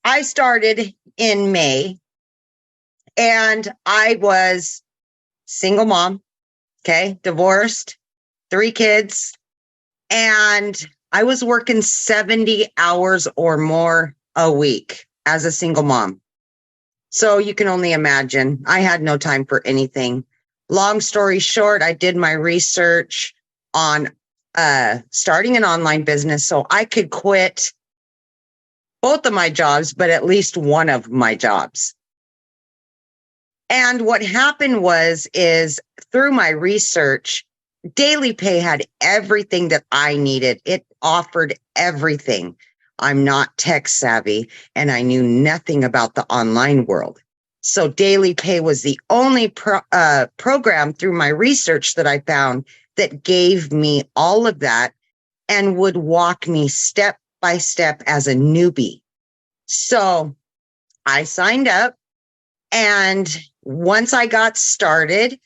I started in May and I was single mom, okay, divorced, 3 kids, and I was working 70 hours or more a week as a single mom. So you can only imagine, I had no time for anything. Long story short, I did my research on starting an online business so I could quit both of my jobs, but at least one of my jobs. And what happened is through my research, Daily Pay had everything that I needed. It offered everything. I'm not tech savvy and I knew nothing about the online world. So Daily Pay was the only program through my research that I found that gave me all of that and would walk me step by step as a newbie. So I signed up, and once I got started,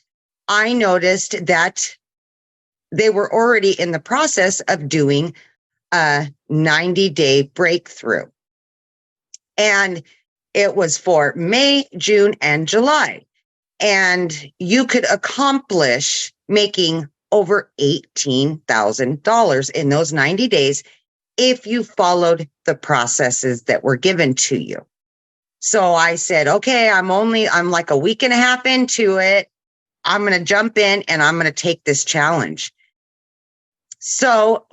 I noticed that they were already in the process of doing a 90-day breakthrough. And it was for May, June, and July. And you could accomplish making over $18,000 in those 90 days if you followed the processes that were given to you. So I said, okay, I'm like a week and a half into it. I'm going to jump in and I'm going to take this challenge. So